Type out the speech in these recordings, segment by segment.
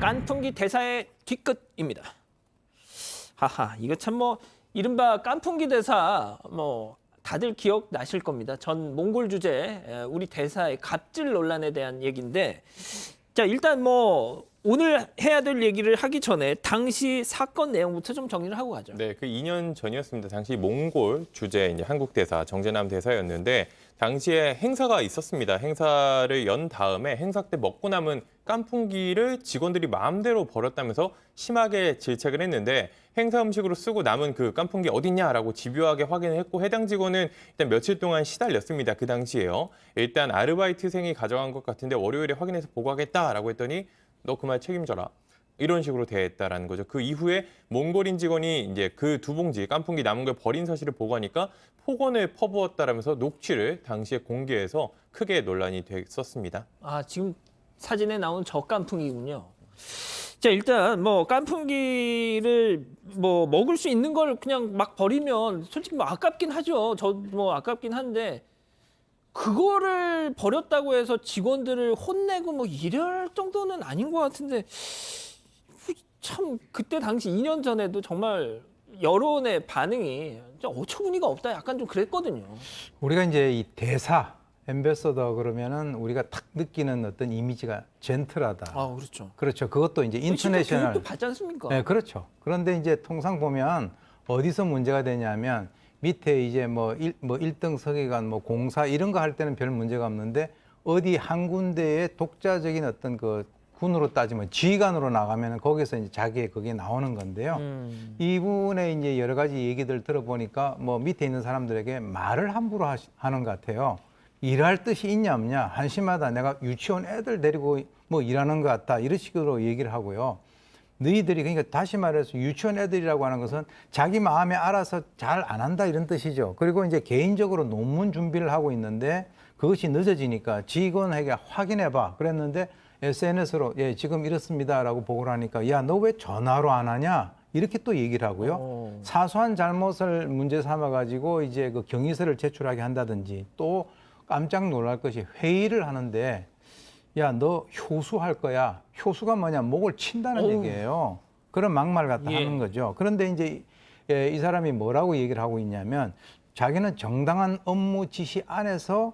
깐풍기 대사의 뒤끝입니다. 하하, 이거 참 뭐 이른바 깐풍기 대사 뭐 다들 기억나실 겁니다. 전 몽골 주재 우리 대사의 갑질 논란에 대한 얘기인데, 자 일단 뭐 오늘 해야 될 얘기를 하기 전에 당시 사건 내용부터 좀 정리를 하고 가죠. 네, 그 2년 전이었습니다. 당시 몽골 주재 이제 한국 대사 정재남 대사였는데 당시에 행사가 있었습니다. 행사를 연 다음에 행사 때 먹고 남은 깐풍기를 직원들이 마음대로 버렸다면서 심하게 질책을 했는데, 행사 음식으로 쓰고 남은 그 깐풍기 어딨냐라고 집요하게 확인을 했고, 해당 직원은 일단 며칠 동안 시달렸습니다. 그 당시에요. 일단 아르바이트생이 가져간 것 같은데 월요일에 확인해서 보고하겠다라고 했더니 너 그 말 책임져라, 이런 식으로 대했다라는 거죠. 그 이후에 몽골인 직원이 이제 그 두 봉지 깐풍기 남은 걸 버린 사실을 보고하니까 폭언을 퍼부었다라면서 녹취를 당시에 공개해서 크게 논란이 됐었습니다. 아, 지금 사진에 나온 저 깐풍기군요. 자, 일단 뭐 깐풍기를 뭐 먹을 수 있는 걸 그냥 막 버리면 솔직히 뭐 아깝긴 하죠. 저 뭐 아깝긴 한데, 그거를 버렸다고 해서 직원들을 혼내고 뭐 이럴 정도는 아닌 것 같은데, 참 그때 당시 2년 전에도 정말 여론의 반응이 좀 어처구니가 없다, 약간 좀 그랬거든요. 우리가 이제 이 대사, 앰베서더 그러면은 우리가 딱 느끼는 어떤 이미지가 젠틀하다. 아, 그렇죠. 그렇죠. 그것도 이제 실제 인터내셔널. 교육도 받지 않습니까? 네, 그렇죠. 그런데 이제 통상 보면 어디서 문제가 되냐면 밑에 이제 뭐 1등 서기관, 뭐 공사 이런 거 할 때는 별 문제가 없는데, 어디 한 군데에 독자적인 어떤 그 군으로 따지면 지휘관으로 나가면 거기서 이제 자기의 그게 나오는 건데요. 이분의 이제 여러 가지 얘기들 들어보니까 뭐 밑에 있는 사람들에게 말을 함부로 하는 것 같아요. 일할 뜻이 있냐 없냐, 한심하다, 내가 유치원 애들 데리고 뭐 일하는 것 같다, 이런 식으로 얘기를 하고요. 너희들이, 그러니까 다시 말해서 유치원 애들이라고 하는 것은 자기 마음에 알아서 잘 안 한다, 이런 뜻이죠. 그리고 이제 개인적으로 논문 준비를 하고 있는데 그것이 늦어지니까 직원에게 확인해봐 그랬는데 SNS로 예 지금 이렇습니다라고 보고를 하니까 야 너 왜 전화로 안 하냐, 이렇게 또 얘기를 하고요. 사소한 잘못을 문제 삼아 가지고 이제 그 경위서를 제출하게 한다든지, 또 깜짝 놀랄 것이 회의를 하는데 야 너 효수할 거야. 효수가 뭐냐, 목을 친다는 얘기예요. 그런 막말 갖다 하는 거죠. 그런데 이제 이 사람이 뭐라고 얘기를 하고 있냐면, 자기는 정당한 업무 지시 안에서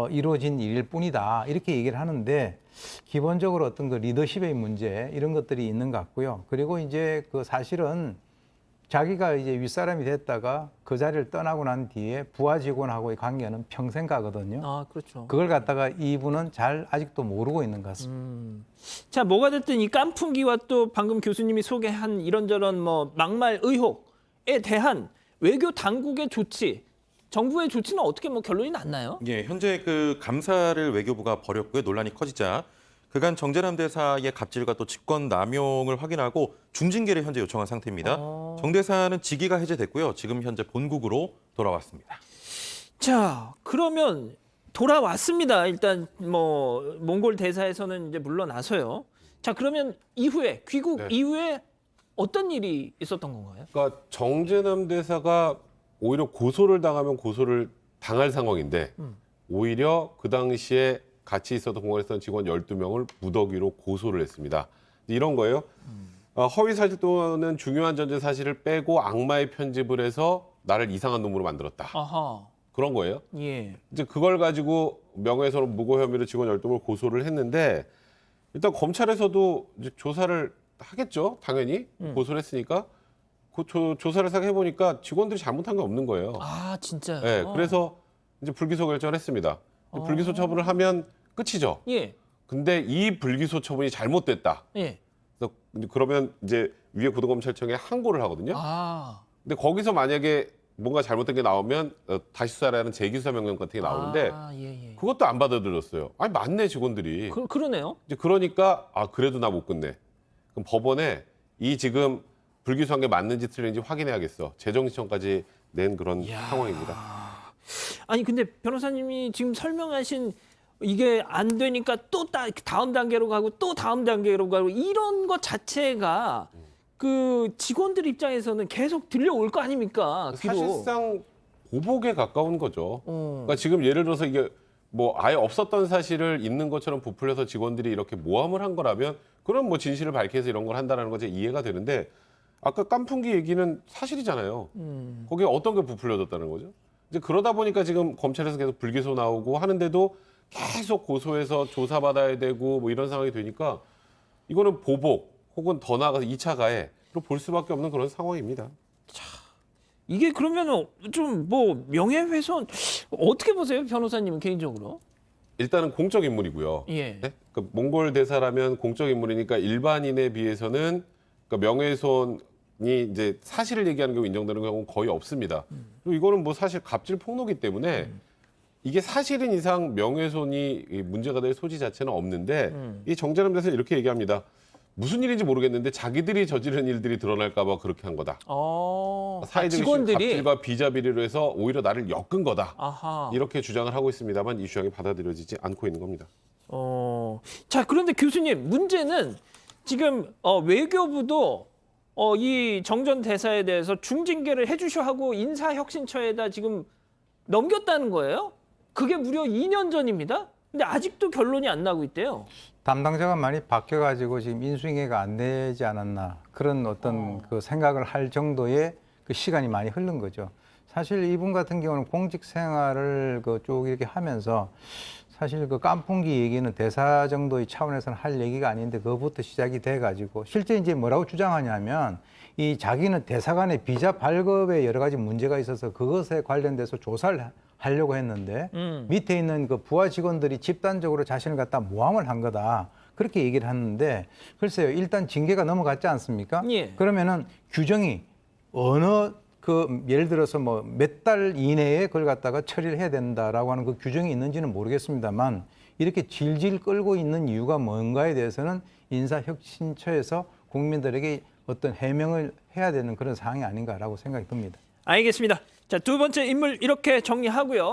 이루어진 일일 뿐이다, 이렇게 얘기를 하는데, 기본적으로 어떤 그 리더십의 문제 이런 것들이 있는 것 같고요. 그리고 이제 그 사실은 자기가 이제 윗사람이 됐다가 그 자리를 떠나고 난 뒤에 부하 직원하고의 관계는 평생 가거든요. 아, 그렇죠. 그걸 갖다가 이분은 잘 아직도 모르고 있는 것 같습니다. 자, 뭐가 됐든 이 깐풍기와 또 방금 교수님이 소개한 이런저런 뭐 막말 의혹에 대한 외교 당국의 조치, 정부의 조치는 어떻게 뭐 결론이 났나요? 예, 현재 그 감사를 외교부가 벌였고요. 논란이 커지자 그간 정재남 대사의 갑질과 또 직권 남용을 확인하고 중징계를 현재 요청한 상태입니다. 정 대사는 직위가 해제됐고요. 지금 현재 본국으로 돌아왔습니다. 자, 그러면 돌아왔습니다. 일단 뭐 몽골 대사에서는 이제 물러나서요. 자, 그러면 이후에 귀국 네. 이후에 어떤 일이 있었던 건가요? 그러니까 정재남 대사가 오히려 고소를 당하면 고소를 당할 상황인데, 오히려 그 당시에 같이 있었던 공간에 있었던 직원 12명을 무더기로 고소를 했습니다. 이런 거예요. 허위 사실 또는 중요한 전제 사실을 빼고 악마의 편집을 해서 나를 이상한 놈으로 만들었다. 아하. 그런 거예요. 예. 이제 그걸 가지고 명예훼손 무고 혐의로 직원 12명을 고소를 했는데, 일단 검찰에서도 이제 조사를 하겠죠. 당연히 고소를 했으니까. 그 조사를 싹 해보니까 직원들이 잘못한 게 없는 거예요. 아, 진짜요? 네, 그래서 이제 불기소 결정을 했습니다. 불기소 처분을 하면 끝이죠. 예. 근데 이 불기소 처분이 잘못됐다. 예. 그래서 그러면 이제 위에 고등검찰청에 항고를 하거든요. 아. 근데 거기서 만약에 뭔가 잘못된 게 나오면 다시 수사라는 재기수사 명령 같은 게 나오는데, 아, 예, 예. 그것도 안 받아들였어요. 아니 맞네 직원들이. 그러네요. 이제 그러니까 그래도 나 못 끝내. 그럼 법원에 이 지금 불기소한 게 맞는지 틀린지 확인해야겠어. 재정신청까지 낸 그런 상황입니다. 아니 근데 변호사님이 지금 설명하신 이게 안 되니까 또 다음 단계로 가고 또 다음 단계로 가고 이런 것 자체가 그 직원들 입장에서는 계속 들려올 거 아닙니까? 귀로. 사실상 보복에 가까운 거죠. 어. 그러니까 지금 예를 들어서 이게 뭐 아예 없었던 사실을 있는 것처럼 부풀려서 직원들이 이렇게 모함을 한 거라면 그럼 뭐 진실을 밝혀서 이런 걸 한다는 건 이해가 되는데 아까 깐풍기 얘기는 사실이잖아요. 거기에 어떤 게 부풀려졌다는 거죠? 이제 그러다 보니까 지금 검찰에서 계속 불기소 나오고 하는데도 계속 고소해서 조사받아야 되고 뭐 이런 상황이 되니까 이거는 보복 혹은 더 나아가서 2차 가해로 볼 수밖에 없는 그런 상황입니다. 이게 그러면 좀 뭐 명예훼손 어떻게 보세요, 변호사님은 개인적으로? 일단은 공적 인물이고요. 예. 네? 그 몽골 대사라면 공적 인물이니까 일반인에 비해서는 그러니까 명예훼손이 이제 사실을 얘기하는 경우 인정되는 경우는 거의 없습니다. 그리고 이거는 뭐 사실 갑질 폭로기 때문에 이게 사실인 이상 명예훼손이 문제가 될 소지 자체는 없는데 이 정재남 대사는 이렇게 얘기합니다. 무슨 일인지 모르겠는데 자기들이 저지른 일들이 드러날까 봐 그렇게 한 거다. 사회적 직원들이 갑질과 비자비리로 해서 오히려 나를 엮은 거다. 아하. 이렇게 주장을 하고 있습니다만 이 주장이 받아들여지지 않고 있는 겁니다. 자, 그런데 교수님, 문제는 지금 외교부도 이 정전 대사에 대해서 중징계를 해주셔 하고 인사혁신처에다 지금 넘겼다는 거예요? 그게 무려 2년 전입니다. 근데 아직도 결론이 안 나고 있대요. 담당자가 많이 바뀌어가지고 지금 인수인계가 안 되지 않았나 그런 어떤 그 생각을 할 정도의 그 시간이 많이 흐른 거죠. 사실 이분 같은 경우는 공직 생활을 쭉 이렇게 하면서 사실 그 깐풍기 얘기는 대사 정도의 차원에서는 할 얘기가 아닌데 그것부터 시작이 돼가지고 실제 이제 뭐라고 주장하냐면 이 자기는 대사관의 비자 발급에 여러 가지 문제가 있어서 그것에 관련돼서 조사를 하려고 했는데 밑에 있는 그 부하 직원들이 집단적으로 자신을 갖다 모함을 한 거다. 그렇게 얘기를 하는데 글쎄요. 일단 징계가 넘어갔지 않습니까? 예. 그러면은 규정이 어느 예를 들어서 뭐 몇 달 이내에 그걸 갖다가 처리를 해야 된다라고 하는 그 규정이 있는지는 모르겠습니다만 이렇게 질질 끌고 있는 이유가 뭔가에 대해서는 인사혁신처에서 국민들에게 어떤 해명을 해야 되는 그런 상황이 아닌가라고 생각이 듭니다. 알겠습니다. 자, 두 번째 인물 이렇게 정리하고요.